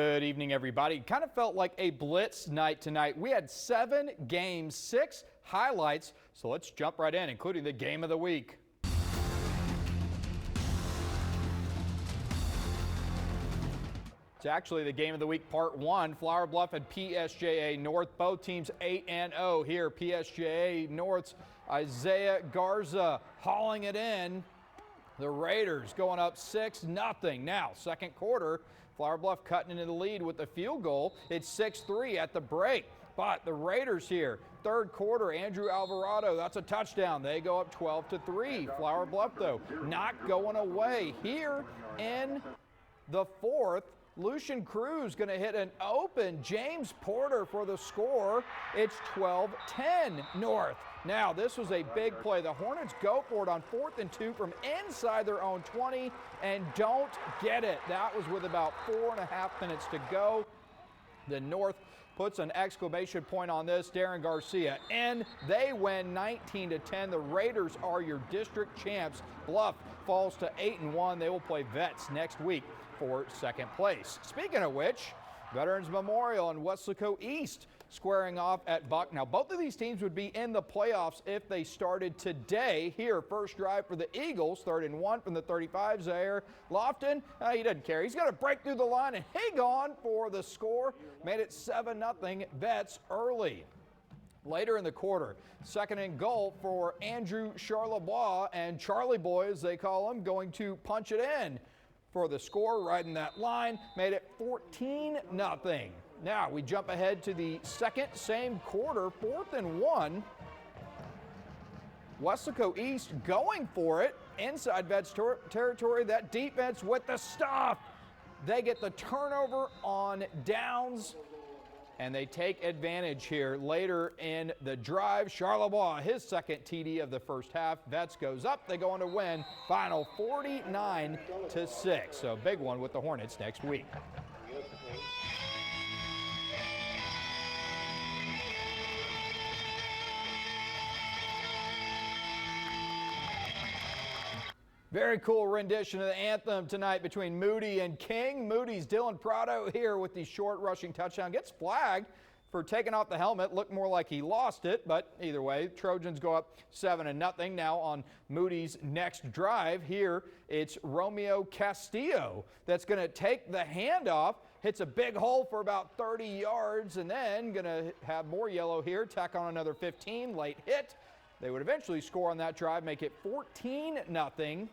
Good evening, everybody. Kind of felt like a blitz night tonight. We had 7 games, 6 highlights. So let's jump right in, including the game of the week. It's actually the game of the week, part 1. Flower Bluff and PSJA North, both teams 8-0 here. PSJA North's Isaiah Garza hauling it in. The Raiders going up 6-0. Now, second quarter, Flower Bluff cutting into the lead with the field goal. It's 6-3 at the break. But the Raiders here, third quarter, Andrew Alvarado, that's a touchdown. They go up 12-3. Flower Bluff, though, not going away. Here in the fourth, Lucian Cruz going to hit an open James Porter for the score. It's 12-10 North. Now, this was a big play. The Hornets go for it on 4th and 2 from inside their own 20 and don't get it. That was with about 4.5 minutes to go. The North puts an exclamation point on this. Darren Garcia, and they win 19-10. The Raiders are your district champs. Bluff falls to 8-1. They will play Vets next week for second place. Speaking of which, Veterans Memorial and Weslaco East squaring off at Buck. Now, both of these teams would be in the playoffs if they started today. Here, first drive for the Eagles, 3rd and 1 from the 35. Zaire Lofton, he doesn't care. He's going to break through the line and he gone for the score. Made it 7-0 Vets early. Later in the quarter, 2nd and goal for Andrew Charlebois and Charlie Boy, as they call him, going to punch it in for the score. Right in that line, made it 14-0. Now we jump ahead to the second, same quarter, 4th and 1. Weslaco East going for it inside Vets territory. That defense with the stuff. They get the turnover on downs, and they take advantage here later in the drive. Charlebois, his second TD of the first half. Vets goes up. They go on to win. Final 49-6. So big one with the Hornets next week. Very cool rendition of the anthem tonight between Moody and King. Moody's Dylan Prado here with the short rushing touchdown. Gets flagged for taking off the helmet. Looked more like he lost it, but either way, Trojans go up 7-0. Now on Moody's next drive here, it's Romeo Castillo that's going to take the handoff. Hits a big hole for about 30 yards, and then going to have more yellow here. Tack on another 15. Late hit. They would eventually score on that drive, make it 14-0.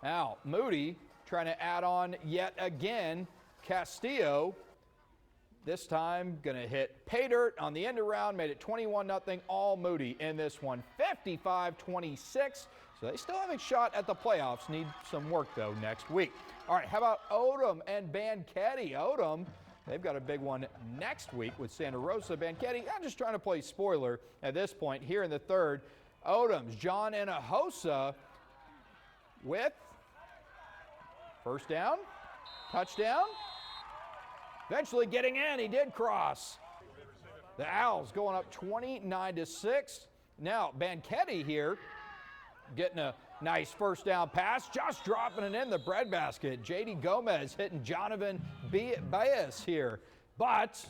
Now, Moody trying to add on yet again. Castillo, this time going to hit pay dirt on the end around, made it 21-0. All Moody in this one, 55-26. So they still have a shot at the playoffs. Need some work, though, next week. All right, how about Odem and Banquete? Odem, they've got a big one next week with Santa Rosa. Banquete, I'm just trying to play spoiler at this point here in the third. Odem's John Hinojosa with first down, touchdown. Eventually getting in, he did cross. The Owls going up 29-6. Now Banquete here getting a nice first down pass, just dropping it in the breadbasket. J.D. Gomez hitting Jonathan Baez here. But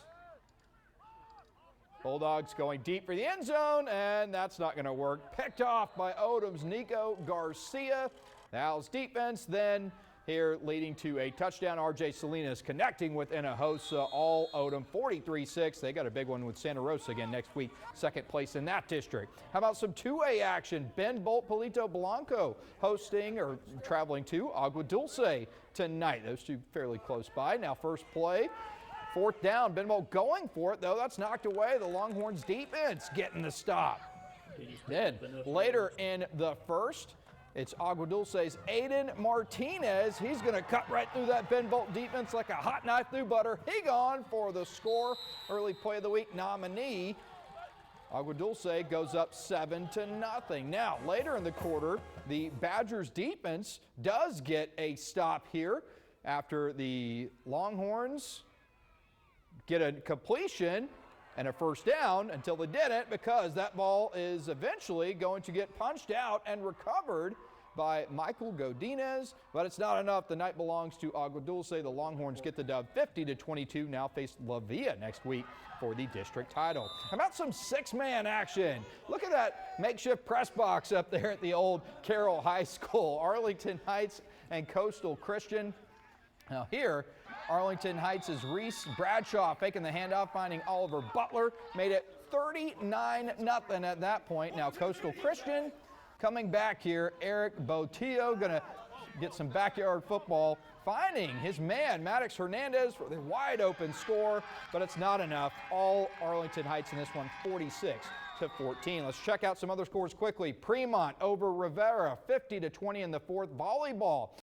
Bulldogs going deep for the end zone, and that's not going to work. Picked off by Odem's Nico Garcia. The Owls defense then here leading to a touchdown. R.J. Salinas connecting with Hinojosa. All Odem 43-6. They got a big one with Santa Rosa again next week. Second place in that district. How about some 2A action? Ben Bolt Palito Blanco hosting or traveling to Agua Dulce tonight. Those two fairly close by. Now first play. 4th down. Ben Bolt going for it, though. That's knocked away. The Longhorns defense getting the stop. Then later in the first, it's Agua Dulce's Aiden Martinez. He's going to cut right through that Ben Bolt defense like a hot knife through butter. He gone for the score. Early play of the week nominee. Agua Dulce goes up 7-0. Now, later in the quarter, the Badgers defense does get a stop here after the Longhorns get a completion and a first down until they didn't, because that ball is eventually going to get punched out and recovered by Michael Godinez, but it's not enough. The night belongs to Agua Dulce. The Longhorns get the dub 50-22. Now face La Villa next week for the district title. How about some six-man action? Look at that makeshift press box up there at the old Carroll High School. Arlington Heights and Coastal Christian. Now here, Arlington Heights is Reese Bradshaw faking the handoff, finding Oliver Butler. Made it 39-0 at that point. Now Coastal Christian coming back here. Eric Botillo gonna get some backyard football, finding his man, Maddox Hernandez, for the wide open score, but it's not enough. All Arlington Heights in this one, 46-14. Let's check out some other scores quickly. Fremont over Rivera, 50-20 in the fourth. Volleyball